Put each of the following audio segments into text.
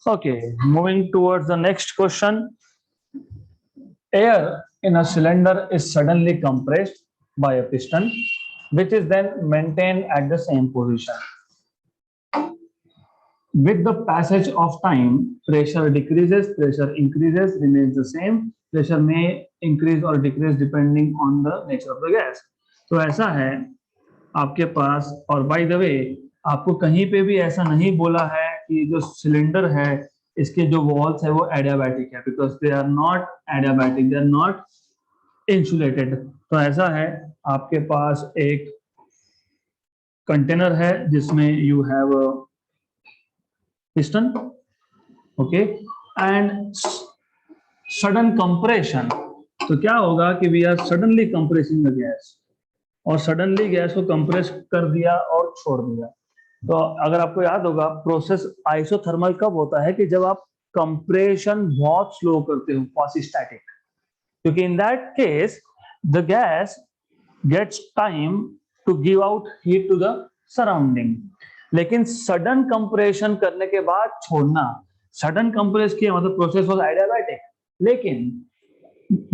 Okay, moving towards the next question. Air in a cylinder is suddenly compressed by a piston, which is then maintained at the same position. With the passage of time, pressure decreases, pressure increases, remains the same. Pressure may increase or decrease depending on the nature of the gas. तो ऐसा है आपके पास, और bye the वे आपको कहीं पे भी ऐसा नहीं बोला है कि जो सिलेंडर है इसके जो वॉल्स है वो एडियाबैटिक है, because they are not adiabatic, they are not insulated. तो ऐसा है आपके पास एक कंटेनर है जिसमें you have piston, okay, and sudden compression। तो क्या होगा कि we are suddenly compressing the gas, और सडनली गैस को कंप्रेस कर दिया और छोड़ दिया। तो अगर आपको याद होगा प्रोसेस आइसोथर्मल कब होता है कि जब आप कंप्रेशन बहुत स्लो करते हो, क्वासी स्टैटिक, क्योंकि in that case the gas gets time to give out heat to the surrounding. लेकिन सडन कंप्रेशन करने के बाद छोड़ना, सडन कंप्रेस किया मतलब प्रोसेस वाज एडियाबैटिक, लेकिन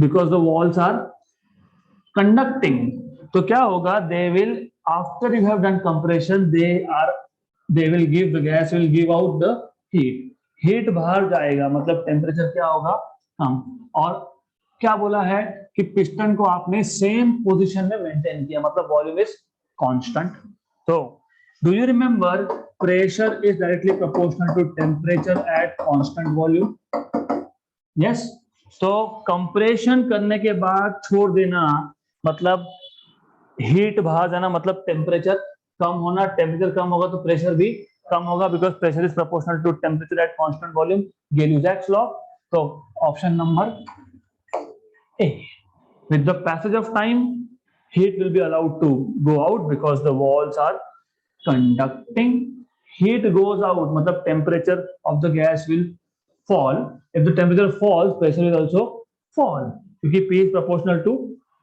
because the walls are conducting, तो क्या होगा, they will after you have done compression they will give the gas will give out the heat, heat बाहर जाएगा, मतलब टेम्परेचर क्या होगा, कम। और क्या बोला है कि पिस्टन को आपने सेम पोजीशन में मेंटेन किया, मतलब वॉल्यूम इज कांस्टेंट। तो do you remember pressure is directly proportional to temperature at constant volume? Yes. तो कंप्रेशन करने के बाद छोड़ देना मतलब हीट बाहर जाना, मतलब टेम्परेचर कम होना, टेम्परेचर कम होगा तो प्रेशर भी कम होगा, because pressure is proportional to temperature at constant volume, Gay Lussac's law. तो option number A, with the passage of time heat will be allowed to go out because the walls are conducting, heat goes out मतलब temperature of the gas will fall, if the temperature falls pressure will also fall क्योंकि P is proportional to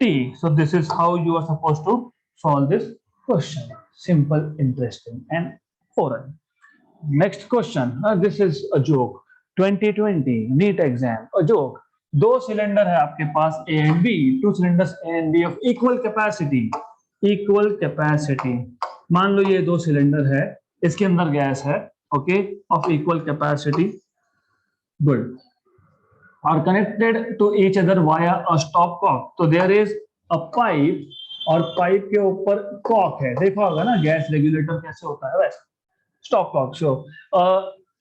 T। so this is how you are supposed to solve this question, simple, interesting and foreign। next question, this is a joke, 2020 NEET exam, a joke। दो cylinder है आपके पास A and B, two cylinders A and B of equal capacity, equal capacity। मान लो ये दो cylinder है, इसके अंदर gas है, okay, of equal capacity, good, are connected to each other via a stopcock. तो देयर इज अ पाइप, और pipe के ऊपर कॉक है, देखा होगा ना गैस रेगुलेटर कैसे होता है वैसे, stopcock. So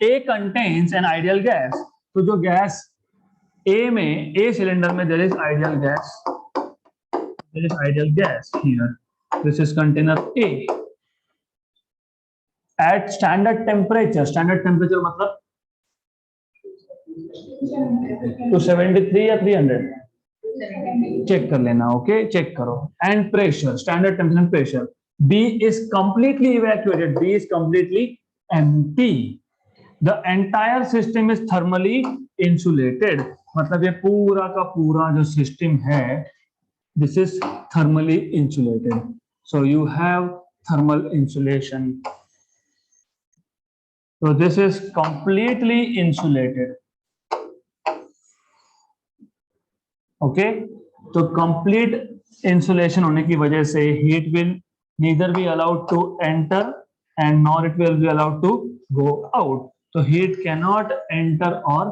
A contains an ideal gas, तो जो गैस ए में, ए सिलेंडर में there is ideal gas, there is ideal gas here, this is container A at standard temperature, standard temperature मतलब 273 या 300 चेक कर लेना, okay, check करो। And pressure, standard temperature pressure, B is completely evacuated, B is completely empty, the entire system is thermally insulated, मतलब ये पूरा का पूरा जो सिस्टम है this is thermally insulated, so you have thermal insulation। So this is completely insulated, okay। तो complete insulation होने की वजह से heat will neither be allowed to enter and nor it will be allowed to go out। तो heat cannot enter or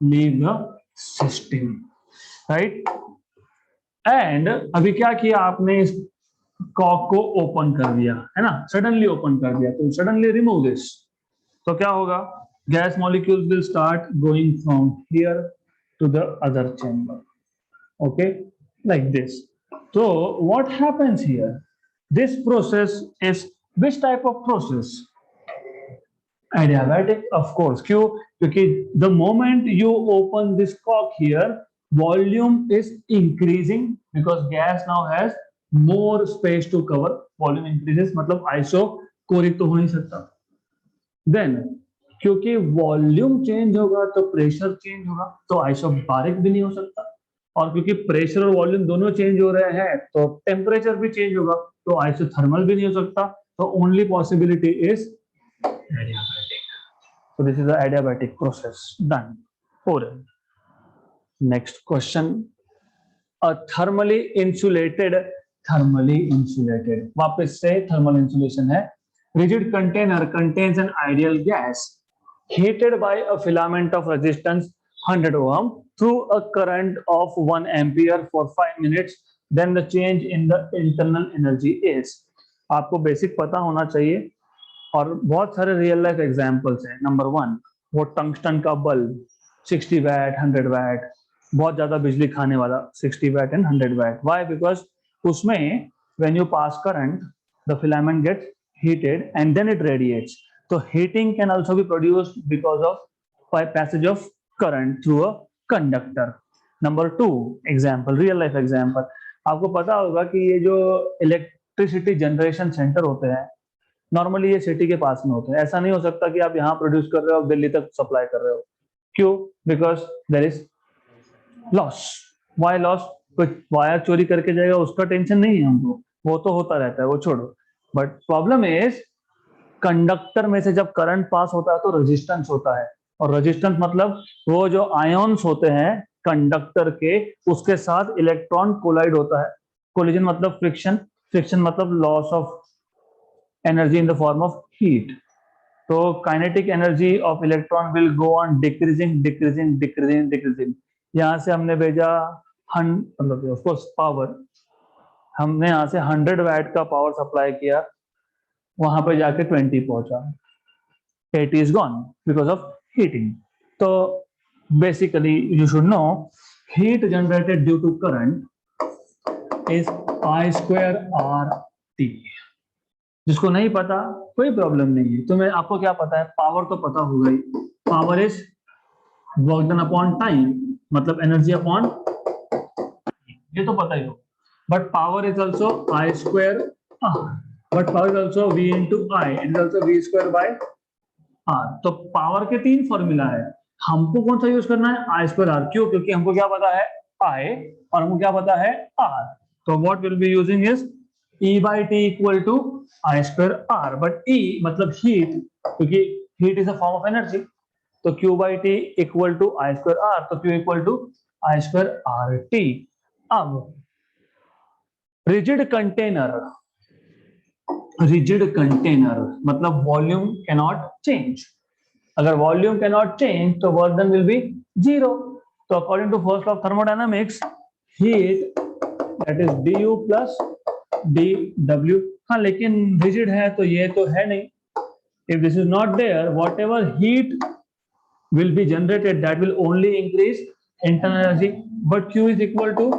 leave the system, right। and अभी क्या किया आपने, इस कॉक को ओपन कर दिया है ना, सडनली ओपन कर दिया, तो सडनली रिमूव दिस, तो क्या होगा, gas molecules will start going from here to the other chamber, okay, like this. तो what happens here, this process is which type of process, adiabatic, of course. क्यों, क्योंकि the moment you open this cock here volume is increasing because gas now has more space to cover, volume increases मतलब isochoric तो हो नहीं सकता। Then क्योंकि volume change होगा तो प्रेशर चेंज होगा, तो आइसोबारिक भी नहीं हो सकता, और क्योंकि प्रेशर और वॉल्यूम दोनों चेंज हो रहे हैं तो टेम्परेचर भी चेंज होगा, तो आइसोथर्मल भी नहीं हो सकता, तो only possibility is adiabatic. So this is the adiabatic process done. Oral. Next question. A thermally insulated वापस से thermal insulation है. Rigid container contains an ideal gas heated by a filament of resistance 100 ohm through a current of 1 ampere for 5 minutes. Then the change in the internal energy is. आपको basic पता होना चाहिए और बहुत सारे real life examples हैं. Number 1, वो tungsten का बल्ब 60 वैट 100 वैट, बहुत ज्यादा बिजली खाने वाला 60 watt and 100 watt. Why? Because उसमें when you pass current the filament gets heated and then it radiates. So heating can also be produced because of passage of current through a conductor. Number 2 example, real life example. आपको पता होगा कि ये जो electricity generation centre होते हैं normally ये city के पास में होते हैं. ऐसा नहीं हो सकता कि आप यहाँ प्रोड्यूस कर रहे हो दिल्ली तक सप्लाई कर रहे हो. क्यों? Because there is loss. Why loss? कोई वायर चोरी करके जाएगा उसका टेंशन नहीं है हमको, वो तो होता रहता है, वो छोड़ो. बट प्रॉब्लम इज कंडक्टर में से जब करंट पास होता है तो रेजिस्टेंस होता है, और रेजिस्टेंस मतलब वो जो आयन्स होते हैं कंडक्टर के उसके साथ इलेक्ट्रॉन कोलाइड होता है. कोलिजन मतलब फ्रिक्शन, फ्रिक्शन मतलब loss of energy in the form of heat. तो kinetic energy of electron will go on decreasing decreasing decreasing decreasing. यहाँ से हमने भेजा मतलब ऑफ कोर्स पावर, हमने यहाँ से 100 वैट का पावर सप्लाई किया, वहां पे जाके 20 पहुंचा, 80 is gone because of heating. तो basically you should know heat generated due to current is I²RT. जिसको नहीं पता कोई प्रॉब्लम नहीं है. तुम्हें आपको क्या पता है? पावर तो पता होगा ही. Power is work done upon time, मतलब एनर्जी अपॉन, ये तो पता ही हो. But power is also I²R. But power is also V into I. It is also V² by R. तो पावर के 3 फॉर्मूला है. हमको कौन सा यूज करना है? I²R. क्यों? क्योंकि हमको क्या पता है? I और हमको क्या पता है? R. तो what we'll be using is E by T equal to I²R. But E मतलब heat, क्योंकि heat is a form of energy. तो Q by T equal to I²R. तो Q equal to I²RT. अब rigid container मतलब volume cannot change. अगर volume cannot change तो work done will be 0. तो according to first law of thermodynamics heat that is du plus dw. हाँ, लेकिन rigid है तो ये तो है नहीं. If this is not there, whatever heat will be generated that will only increase internal energy. But Q is equal to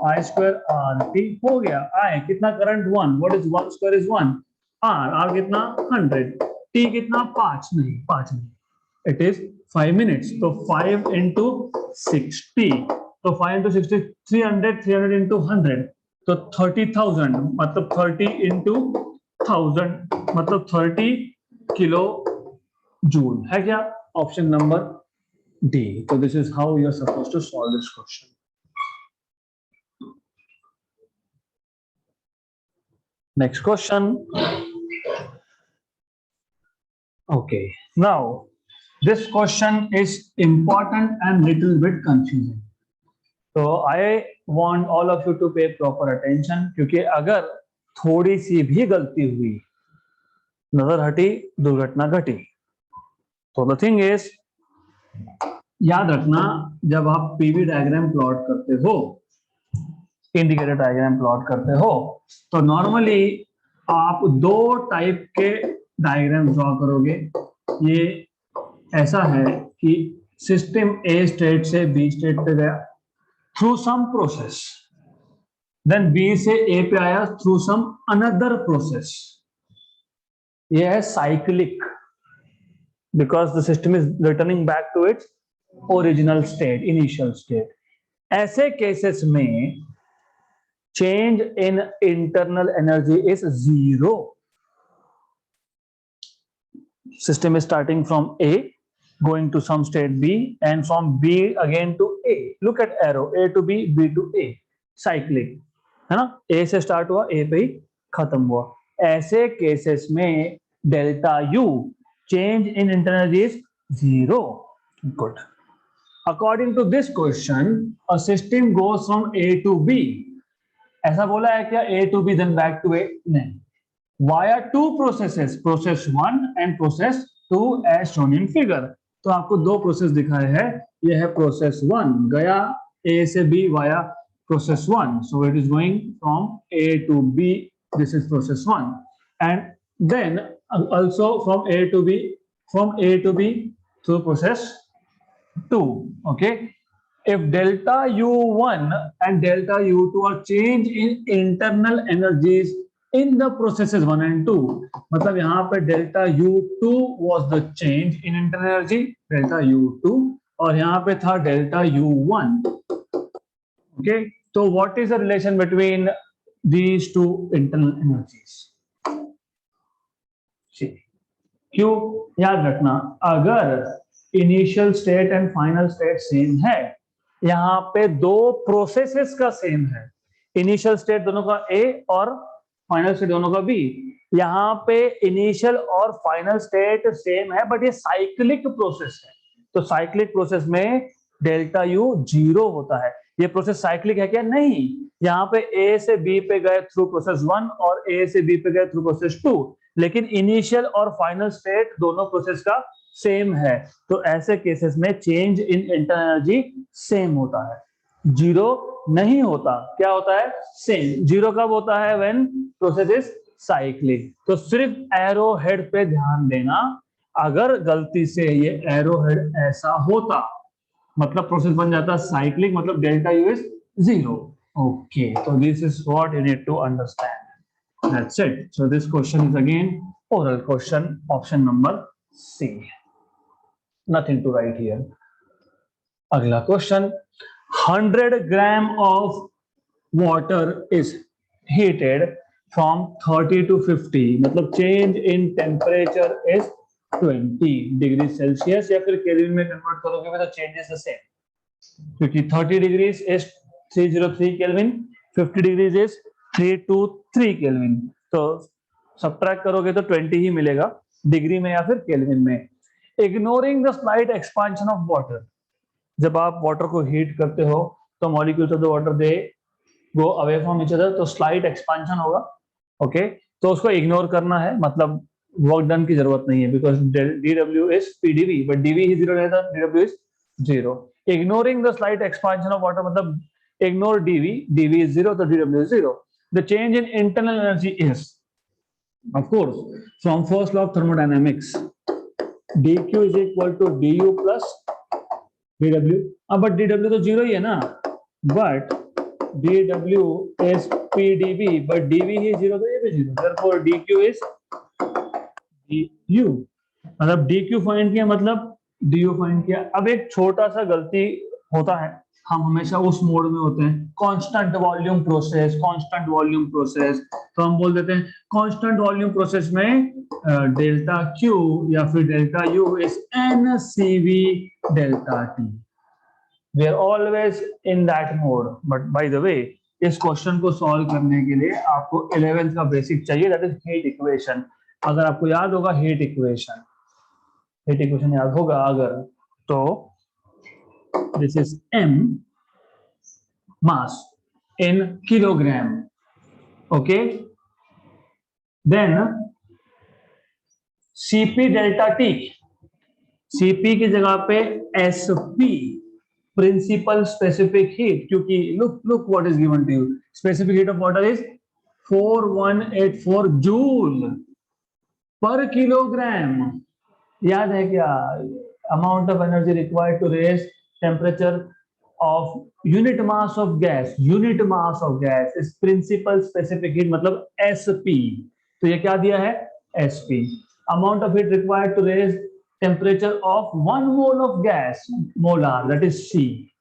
I²RT. हो गया. I कितना? Current 1. What is 1² is 1. R कितना? 100. T कितना? 5 नहीं, 5 नहीं, इट इज 5 मिनट्स. तो 5 into 60. तो 5 into 60 300, 300 into 100 तो 30,000, मतलब 30 into 1000 मतलब 30 किलो जूल. है क्या? Option number D. So this is how you are supposed to solve this question. Next question. Okay, now this question is important and little bit confusing. So I want all of you to pay proper attention, क्योंकि अगर थोड़ी सी भी गलती हुई, नजर हटी, दुर्घटना घटी. तो the thing is, याद रखना जब आप पीवी डायग्राम प्लॉट करते हो, इंडिकेटर डायग्राम प्लॉट करते हो, तो नॉर्मली आप 2 टाइप के डायग्राम ड्रॉ करोगे. ये ऐसा है कि सिस्टम ए स्टेट से बी स्टेट पे गया through some process, then B से ए पे आया थ्रू सम अनदर प्रोसेस. ये है cyclic, because the system is returning back to its original state, initial state. ऐसे केसेस में change in internal energy is 0. System is starting from A, going to some state B, and from B again to A. Look at arrow, A to B, B to A. Cyclic, है ना? A से start हुआ, A पे ही खत्म हुआ. ऐसे cases में delta U, change in internal energy is 0. Good. According to this question, a system goes from A to B. ऐसा बोला है क्या A to B then back to A? नहीं. Via two processes, process 1 and process 2 as shown in figure. तो आपको दो process दिखाए हैं. ये है प्रोसेस 1 गया A से B via process 1. So it is going from A to B. This is process 1. And then also from A to B through process 2. Okay. If delta U1 and delta U2 are changed in internal energies in the processes 1 and 2, मतलब यहाँ पे delta U2 was the change in internal energy, delta U2, और यहाँ पे था delta U1. Okay, so what is the relation between these two internal energies? क्यों? याद रखना, अगर initial state and final state same है, यहाँ पे दो प्रोसेसेस का सेम है, इनिशियल स्टेट दोनों का A और फाइनल स्टेट दोनों का B. यहाँ पे इनिशियल और फाइनल स्टेट सेम है, बट ये साइक्लिक प्रोसेस है. तो साइक्लिक प्रोसेस में डेल्टा U 0 होता है. ये प्रोसेस साइक्लिक है क्या? नहीं. यहाँ पे A से B पे गए थ्रू प्रोसेस 1 और A से B पे गए थ्रू प्रोसेस 2, लेकिन इनिशियल और फाइनल स्टेट दोनों प्रोसेस का सेम है. तो ऐसे केसेस में change in internal energy same होता है, जीरो नहीं होता. क्या होता है? सेम. जीरो कब होता है? When process is cyclic. तो सिर्फ एरो हेड पे ध्यान देना. अगर गलती से ये एरो हेड ऐसा होता, मतलब प्रोसेस बन जाता साइक्लिक, मतलब डेल्टा यू इज 0. ओके, तो this is what you need to understand. That's it. So this question is again oral question, option number C. Nothing to write here. अगला question. 100 gram of water is heated from 30 to 50. मतलब change in temperature is 20 degree Celsius, या फिर kelvin में convert करोगे तो change is the same, क्योंकि 30 degrees is 303 kelvin, 50 degrees is 323 kelvin. तो subtract करोगे तो 20 ही मिलेगा डिग्री में या फिर केल्विन में. Ignoring the slight expansion of water. जब आप वाटर को हीट करते हो तो molecules of the water they go away from each other, तो स्लाइट एक्सपांशन होगा. ओके, तो उसको इग्नोर करना है, मतलब वर्क डन की जरूरत नहीं है, because dw is pdv, but dv ही 0 रहता, dw is 0. Ignoring the slight expansion of water मतलब ignore dv is 0, so dw is 0. The change in internal energy is, of course, from first law of thermodynamics, dq is equal to du plus dw. but dw तो 0 ही है ना, but dw is pdv, but dv ही 0, तो ये भी 0. therefore dq is du. मतलब dq find किया, मतलब du find किया. अब एक छोटा सा गलती होता है, हम हमेशा उस मोड में होते हैं, constant volume process, constant volume process, तो हम बोल देते हैं कांस्टेंट वॉल्यूम प्रोसेस में डेल्टा Q या फिर delta U is NCV delta T. We are always in that mode. But by the way, इस क्वेश्चन को सॉल्व करने के लिए आपको 11th का बेसिक चाहिए, दैट इज हीट इक्वेशन. अगर आपको याद होगा हीट इक्वेशन याद होगा अगर, तो this is m mass in kilogram. Okay, then Cp delta T, Cp की जगह पे Sp, principal specific heat, क्योंकि look what is given to you. Specific heat of water is 4184 joule per kilogram. याद है क्या? amount of energy required to raise temperature of unit mass of gas is principal specific heat, मतलब Sp. तो ये क्या दिया है? Sp. amount of heat required to raise temperature of 1 mole of gas, molar, that is C.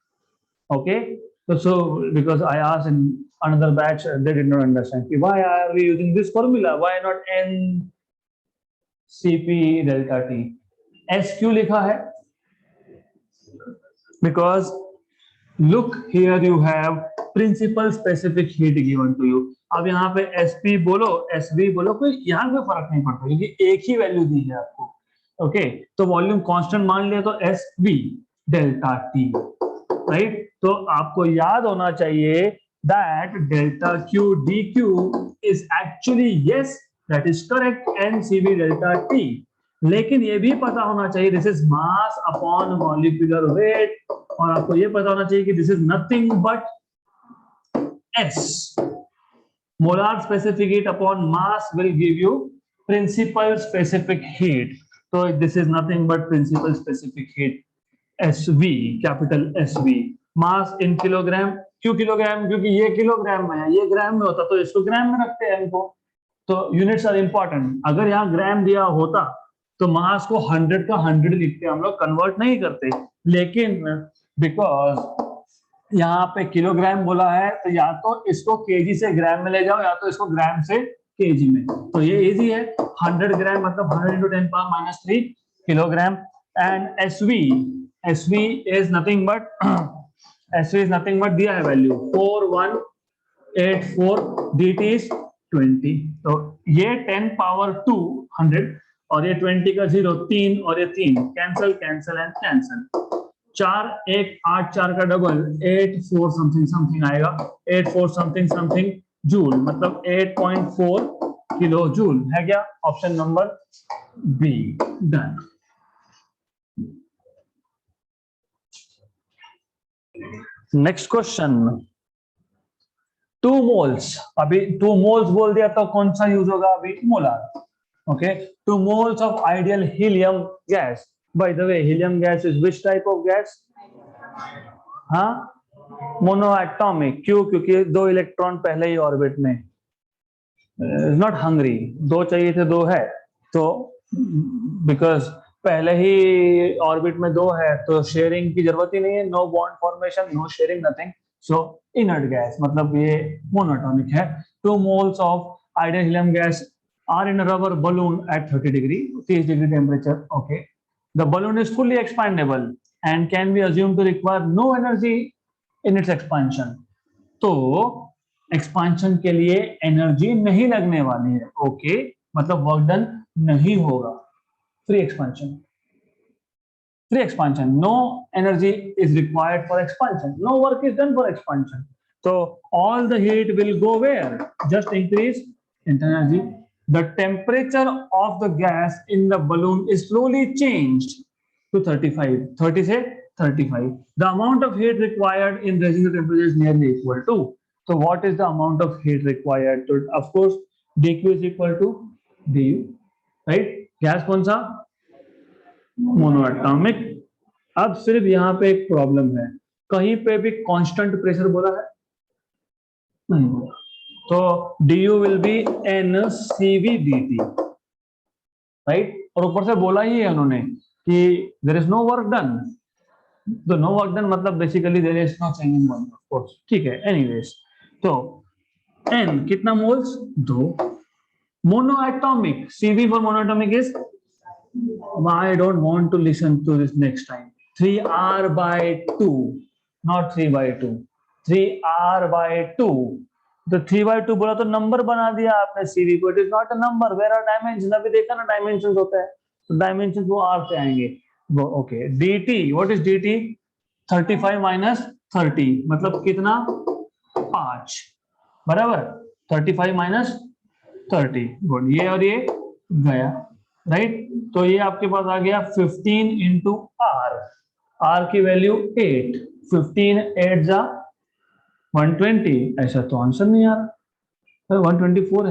Okay, so because I asked in another batch, they did not understand why are we using this formula, why not NCP delta T. S क्यों लिखा है? Because look here, you have principal specific heat given to you. अब यहाँ पे SP बोलो, SB बोलो, कोई यहाँ पे फर्क नहीं पड़ता, क्योंकि एक ही वैल्यू दी है आपको. ओके, तो वॉल्यूम कांस्टेंट मान लिया तो S V delta T, right. तो आपको याद होना चाहिए that delta q dq is actually yes, that is correct, and cv delta t, लेकिन ये भी पता होना चाहिए this is mass upon molecular weight, और आपको ये पता होना चाहिए कि this is nothing but s, molar specific heat upon mass will give you principal specific heat, so this is nothing but principal specific heat SV, capital SV। Mass in kilogram, क्यों kilogram, क्योंकि ये kilogram में है, ये ग्राम में होता तो इसको ग्राम में रखते हैं इनको, तो यूनिट्स आर इंपॉर्टेंट। अगर यहाँ ग्राम दिया होता तो मास को 100 का 100 लिखते, हम लोग कन्वर्ट नहीं करते, लेकिन बिकॉज यहाँ पे किलोग्राम बोला है तो या तो इसको केजी से ग्राम में ले जाओ या तो इसको ग्राम से केजी में, तो ये इजी है। 100 ग्राम मतलब 100 into 10 power minus 3 kilogram, and SV is nothing but SV is nothing but दिया है वैल्यू 4184, dt is 20, तो ये 10 power 2 100 और ये 20 का 0 3 और ये 3 कैंसल कैंसल एंड कैंसल, 4 1 8 4 का डबल 84 समथिंग समथिंग आएगा, 84 समथिंग समथिंग जूल, मतलब 8.4 किलो जूल है क्या, option number be done. Next question, 2 moles, अभी 2 मोल्स बोल दिया तो कौन सा यूज होगा अभी, molar. Okay, 2 moles of ideal helium gas, bye the way helium gas is which type of gas, हाँ मोनोएटॉमिक, क्यों, क्योंकि 2 इलेक्ट्रॉन पहले ही ऑर्बिट में, नॉट हंग्री, 2 चाहिए थे 2 है, तो बिकॉज पहले ही ऑर्बिट में 2 है तो शेयरिंग की जरूरत ही नहीं है, no bond formation, no sharing, nothing, so inert gas, मतलब ये मोनोएटॉमिक है। 2 moles of ideal helium gas are in a rubber balloon at 30 degree 30 degree temperature, okay, the balloon is fully expandable and can be assume to require no energy in its expansion, तो expansion के लिए energy नहीं लगने वाली है, okay, मतलब work done नहीं होगा, free expansion, free expansion, no energy is required for expansion, no work is done for expansion, so all the heat will go where, just increase internal energy, the temperature of the gas in the balloon is slowly changed to 35, 30 से 35, the amount of heat required in raising the temperature is nearly equal to, so what is the amount of heat required to, of course dq is equal to du, right, gas कौन सा, monoatomic. अब सिर्फ यहाँ पे एक problem है, कहीं पे भी कांस्टेंट प्रेशर बोला है, नहीं बोला, तो du will be NCV dt, right, और ऊपर से बोला ही है उन्होंने कि there is no work done, तो नो वर्क डन मतलब basically there is no change in volume, of course, ठीक है, एनीवेज, तो n कितना moles, 2, monoatomic, CV for monoatomic is, I don't want to listen to this next time, 3r by 2, not 3 by 2, 3r by 2, तो 3 by 2 बोला तो number बना दिया आपने CV को, it is not a number, where are dimension, अभी देखा ना डायमेंशन होता है, तो डायमेंशन वो r से आएंगे, वो okay, dt, what is dt, 35 minus 30 मतलब कितना, 5, बराबर, 35 माइनस 30, गुड, ये और ये गया, राइट, तो ये आपके पास आ गया 15 इंटू r की वैल्यू 8, 15 8 जा 120, ऐसा तो आंसर नहीं आ रहा, 124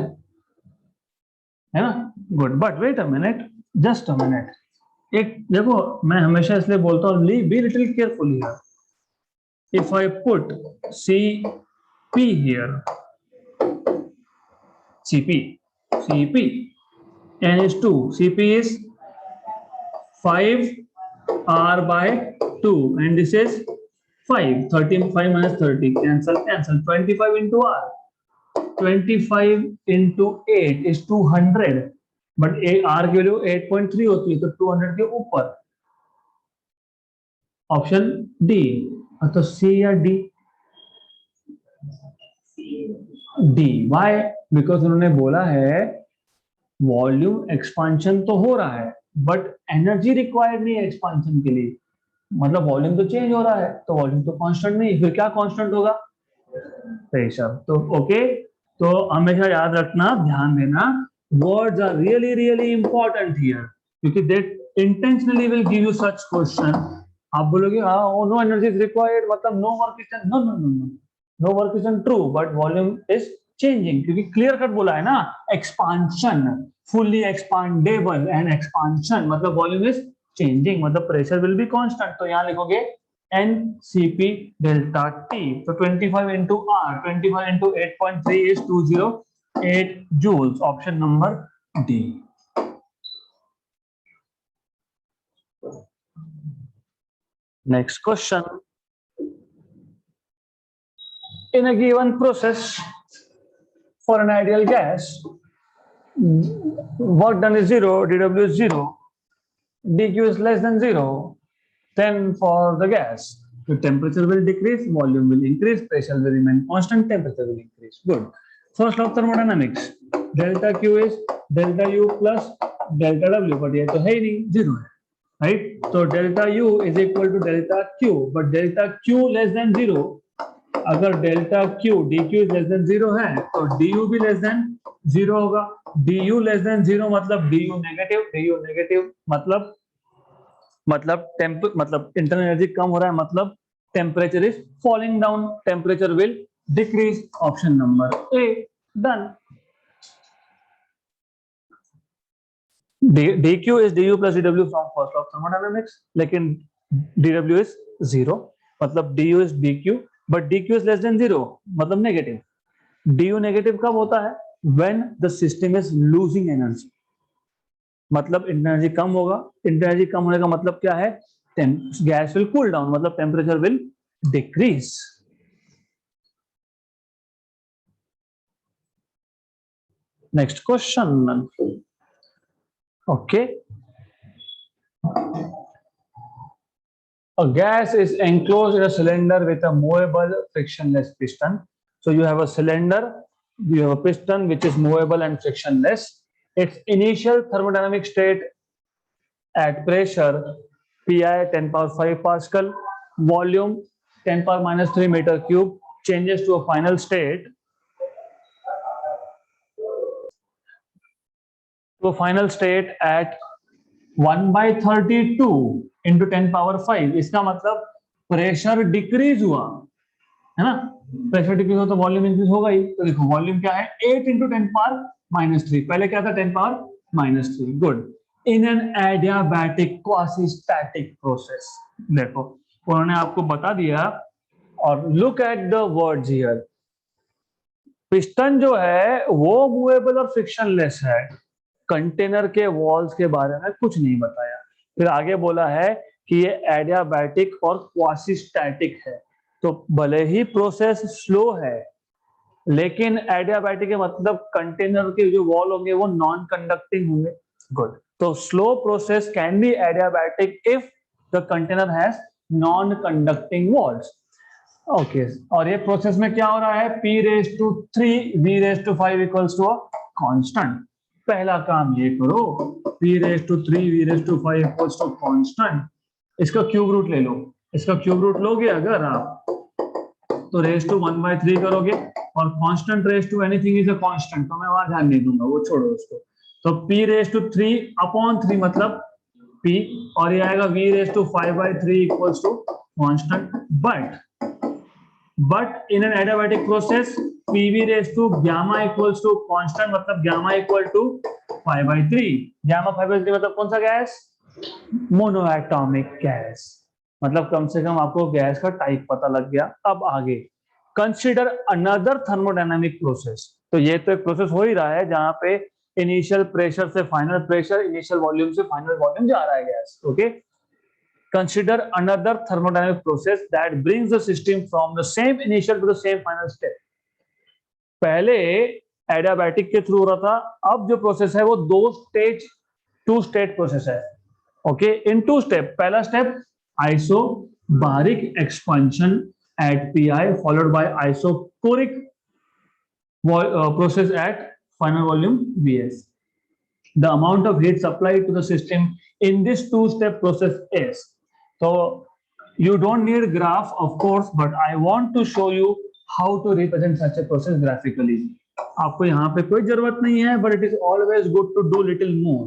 है ना, good, but wait a minute, just a minute, एक देखो, मैं हमेशा इसलिए बोलता हूँ be little careful here, if I put CP here, CP n is 2, CP is 5r by 2 and this is 5, 13, 5 minus 30, cancel, 25 into r, 25 into 8 is 200, but r की value 8.3 होती है, तो 200 के ऊपर, ऑप्शन डी, तो सी या डी, डी, वाई, बिकॉज उन्होंने बोला है वॉल्यूम एक्सपांशन तो हो रहा है, बट एनर्जी रिक्वायर्ड नहीं है एक्सपांशन के लिए, मतलब वॉल्यूम तो चेंज हो रहा है, तो वॉल्यूम तो कांस्टेंट नहीं, फिर क्या कांस्टेंट होगा? प्रेशर। तो ओके, तो हमेशा याद रखना, ध्यान देना, words are really really important here, क्योंकि they intentionally will give you such question. आप बोलोगे हाँ नो एनर्जी इज रिक्वायर्ड मतलब no work is done, no no no no, no work is done true, but volume is changing, क्योंकि clear cut बोला है ना, expansion, fully expandable and expansion मतलब volume is changing, मतलब pressure will be constant. तो यहां लिखोगे NCP delta T, तो 25 into R, 25 into 8.3 is 208 joules, option number D. Next question. In a given process for an ideal gas, work done is 0, dW is 0, dQ is less than 0, then for the gas, the temperature will decrease, volume will increase, pressure will remain constant, temperature will increase. Good. First law of thermodynamics, delta Q is delta U plus delta W, but ये तो है ही नहीं, zero है, right? So delta U is equal to delta Q, but delta Q less than 0, अगर delta Q dQ is less than 0 है, तो du भी less than 0 होगा, du less than 0 मतलब du नेगेटिव मतलब इंटरनल एनर्जी कम हो रहा है, मतलब temperature is falling down, temperature will decrease, option number A, done. dq is du plus dw from first law of thermodynamics, लेकिन dw is 0 मतलब du is dq, but dq is less than 0 मतलब negative. du negative कब होता है? when the system is losing energy, मतलब energy कम होगा, energy कम होने का मतलब क्या है? गैस विल कूल डाउन मतलब temperature will decrease. Next question, okay, a gas is enclosed in a cylinder with a movable frictionless piston. So you have a cylinder, you have a piston which is movable and frictionless. Its initial thermodynamic state at pressure Pi 10 power 5 Pascal, volume 10 power minus 3 meter cube, changes to a final state at 1/32 into 10 power 5। इसका मतलब pressure decrease हुआ है ना, pressure decrease हो तो volume increase होगा ही। तो देखो वॉल्यूम क्या है, 8 into 10 power minus 3, पहले क्या था 10 power minus 3। Good. In an adiabatic quasi static process, देखो उन्होंने आपको बता दिया, और look at the words here, piston जो है वो मूवेबल और फ्रिक्शनलेस है, कंटेनर के वॉल्स के बारे में कुछ नहीं बताया। फिर आगे बोला है कि ये एडियाबैटिक और क्वासी स्टैटिक है, तो भले ही प्रोसेस स्लो है, लेकिन एडियाबैटिक के मतलब कंटेनर के जो वॉल होंगे वो नॉन कंडक्टिंग होंगे। गुड। तो slow process can be adiabatic if the container has non conducting walls. Okay, और ये प्रोसेस में क्या हो रहा है, P⁻3 V⁻5 equals to a constant. पहला काम ये करो, P⁻3 V⁻5 equals to constant, इसका क्यूब रूट ले लो, इसका क्यूब रूट लोगे अगर आप तो रेस टू 1/3 करोगे, और constant raise to anything is a constant, तो मैं वहां ध्यान नहीं दूंगा, वो छोड़ो उसको। तो P⁻3/3 मतलब P, और ये आएगा V⁻5/3 equals to constant. But in an adiabatic process PV⁻gamma equals to constant, मतलब gamma इक्वल टू 5/3। gamma 5/3 मतलब कौन सा गैस? मोनोएटॉमिक गैस, मतलब कम से कम आपको गैस का टाइप पता लग गया। अब आगे कंसीडर अनदर थर्मोडायनामिक प्रोसेस, तो ये तो एक प्रोसेस हो ही रहा है जहां पे इनिशियल प्रेशर से फाइनल प्रेशर, इनिशियल वॉल्यूम से फाइनल वॉल्यूम जा रहा है gas. Okay, consider another thermodynamic process that brings the system from the same initial to the same final step। पहले एडियाबैटिक के थ्रू हो रहा था, अब जो प्रोसेस है वो टू स्टेट प्रोसेस है। ओके, इन टू स्टेप, पहला step isobaric expansion at Pi followed by isochoric process at final volume Vs। The amount of heat supplied to the system in this two-step process is. So you don't need graph, of course, but I want to show you how to represent such a process graphically. आपको यहाँ पे कोई जरूरत नहीं है, but it is always good to do little more.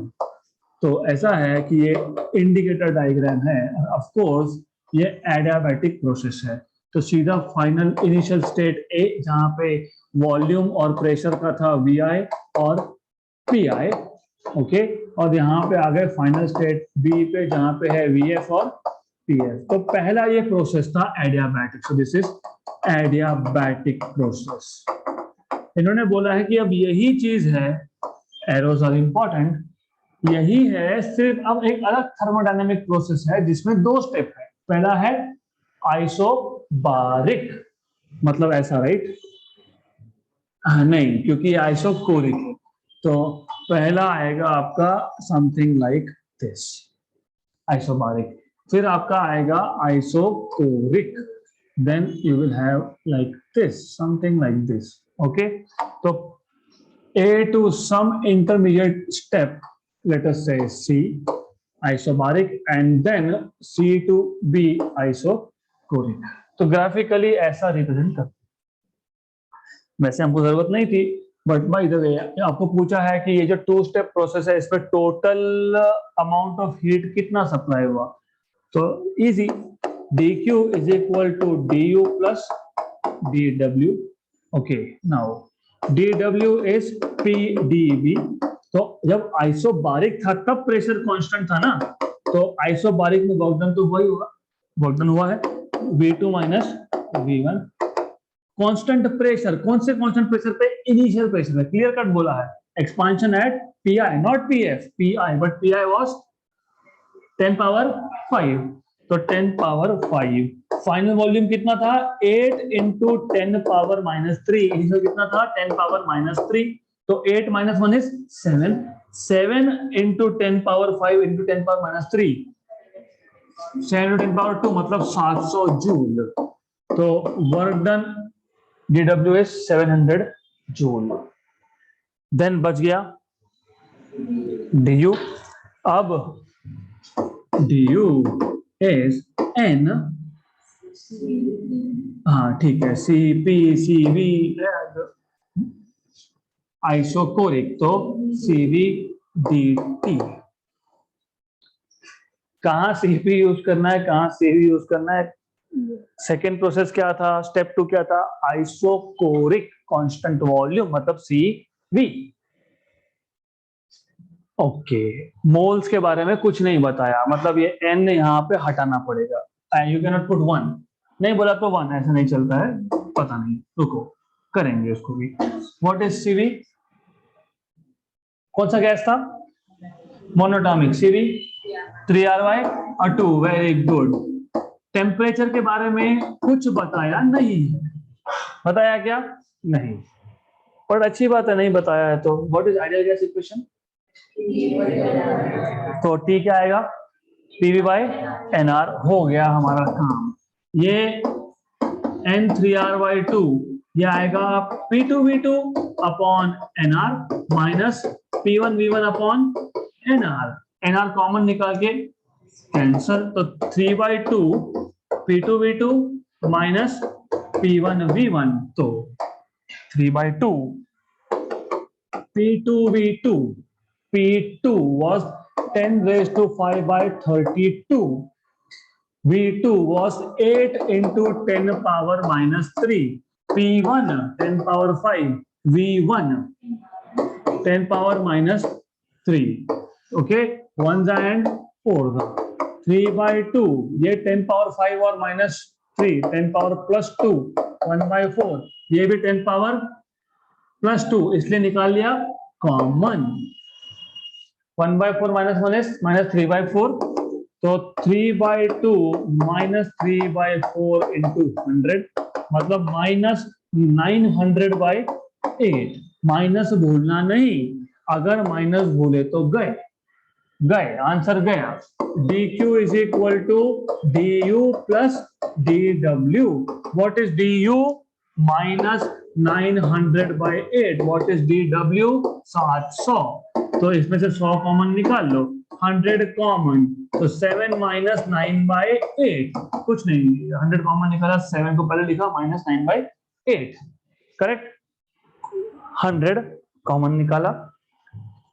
तो ऐसा है कि ये इंडिकेटर डायग्राम है, ऑफ कोर्स ये एडियाबैटिक प्रोसेस है. तो सीधा फाइनल इनिशियल स्टेट ए जहाँ पे वॉल्यूम और प्रेशर का था VI और PI, ओके, और यहाँ पे आ गए फाइनल स्टेट बी पे जहाँ पे है VF और PF. तो पहला ये प्रोसेस था adiabatic. So this is adiabatic process. इन्होंने बोला है कि अब यही चीज है, एरोज आर इंपॉर्टेंट, यही है, सिर्फ अब एक अलग थर्मोडायनेमिक प्रोसेस है जिसमें दो स्टेप है. पहला है आइसोबारिक, मतलब ऐसा, राइट? नहीं, क्योंकि आइसोकोरिक है. तो पहला आएगा आपका समथिंग लाइक दिस, आइसोबारिक. फिर आपका आएगा isochoric, then you will have like this, something like this. Okay, तो A to some intermediate step, let us say C, isobaric, and then C to B, isocoric. तो graphically ऐसा represent कर. वैसे हमको जरूरत नहीं थी, बट बाय द वे आपको पूछा है कि ये जो टू स्टेप प्रोसेस है इसमें टोटल अमाउंट ऑफ हीट कितना सप्लाई हुआ. तो easy, dq is equal to du plus dw. Okay, now dw is pdv. तो जब आइसोबारिक था तब प्रेशर कांस्टेंट था ना, तो आइसोबारिक में वर्क डन तो वही होगा, वर्क डन हुआ है V2 minus V1. Constant pressure, कौन से कांस्टेंट प्रेशर पे? इनिशियल प्रेशर पे. क्लियर कट बोला है, expansion at PI, not PF, PI, but PI was 10 power 5. तो 10 पावर 5. फाइनल वॉल्यूम कितना था? 8 into 10 पावर माइनस 3. इनिशियल कितना था? 10 पावर माइनस 3. तो 8 minus 1 is 7. 7 into 10 power 5 into 10 power minus 3. 7 into 10 power 2 मतलब 700 जूल. तो work done dW is 700 joule. देन बच गया du. अब du is n, हाँ ठीक है, Cp Cv आइसोकोरिक, तो CvdT. कहाँ Cp यूज करना है, कहाँ Cv यूज करना है? सेकेंड प्रोसेस क्या था? स्टेप 2 क्या था? आइसोकोरिक कांस्टेंट वॉल्यूम मतलब Cv. ओके, मोल्स के बारे में कुछ नहीं बताया, मतलब ये n यहाँ पे हटाना पड़ेगा. यू कैन नॉट पुट 1, नहीं बोला तो 1, ऐसा नहीं चलता है. पता नहीं, रुको करेंगे उसको भी. What is Cv? कौन सा गैस था? मोनोटॉमिक. Cv 3RY और 2. Very good. टेम्परेचर के बारे में कुछ बताया नहीं, बताया क्या? नहीं, पर अच्छी बात है नहीं बताया है. तो what is ideal gas equation? तो T क्या आएगा? PV by NR. हो गया हमारा काम. ये N3RY2 ये आएगा P2V2 upon NR minus P1V1 upon NR. NR common निकाल के कैंसल, तो 3/2 P2V2 माइनस P1V1. तो 3/2 P2V2. P2 was 10 raised to 5 by 32. V2 was 8 into 10 power minus 3. P1 10 power 5. V1 10 power minus 3. Okay, ones and fours. 3/2 ये 10 power 5 और minus 3, 10 power plus 2, 1/4. ये भी 10 power plus 2, इसलिए निकाल लिया कॉमन. 1/4 minus 1 is minus 3/4. तो 3/2 minus 3/4 into 100 मतलब minus 900/8. Minus भूलना नहीं, अगर माइनस भूले तो गए, आंसर गया. dq is equal to du plus dw. what is du? minus 900/8. what is dw? 700. तो इसमें से 100 कॉमन निकाल लो, 100 कॉमन, तो 7 माइनस 9/8, कुछ नहीं, 100 कॉमन निकाला, 7 को पहले लिखा, माइनस 9/8, करेक्ट। 100 कॉमन निकाला,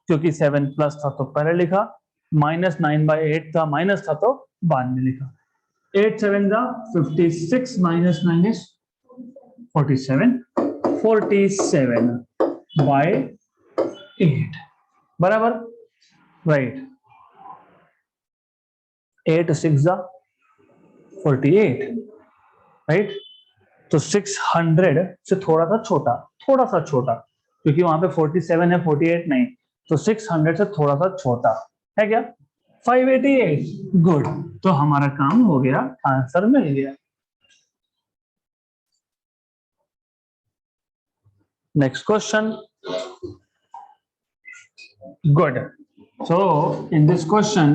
क्योंकि 7 प्लस था तो पहले लिखा, माइनस 9/8 था, माइनस था तो बाद में लिखा। 8 7 का 56 माइनस 9 इज 47, 47/8 बराबर, राइट। 8 6 जा 48, राइट। तो 600 से थोड़ा सा छोटा, थोड़ा सा छोटा, क्योंकि वहां पे 47 है, 48 नहीं, तो 600 से थोड़ा सा छोटा है क्या, 588, गुड। तो हमारा काम हो गया, आंसर मिल गया। Next question, good. So in this question,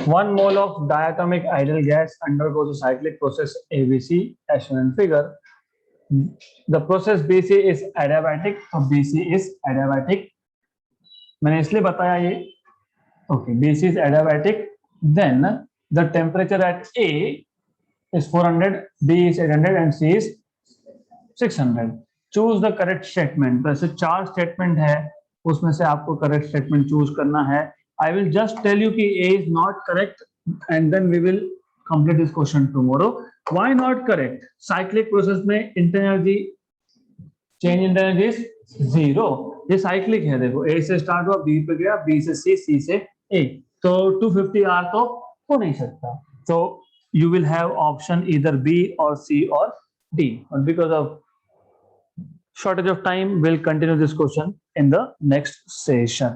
1 mole of diatomic ideal gas undergoes a cyclic process ABC as shown in figure. The process BC is adiabatic, तो BC is adiabatic, मैंने इसलिए बताया ये, okay, BC is adiabatic, then the temperature at A is 400, B is 800 and C is 600. Choose the correct statement. तो ऐसे 4 statement है, उसमें से आपको करेक्ट स्टेटमेंट चूज करना है। I will just tell you कि A is not correct and then we will complete this question tomorrow. Why not correct? Cyclic process में internal energy, change in energy is 0. ये cyclic है, देखो A से start हुआ, B पे गया, B से C, C से A, तो 250 R तो हो नहीं सकता। So you will have option either B or C or D. But because of shortage of time, we'll continue this question in the next session.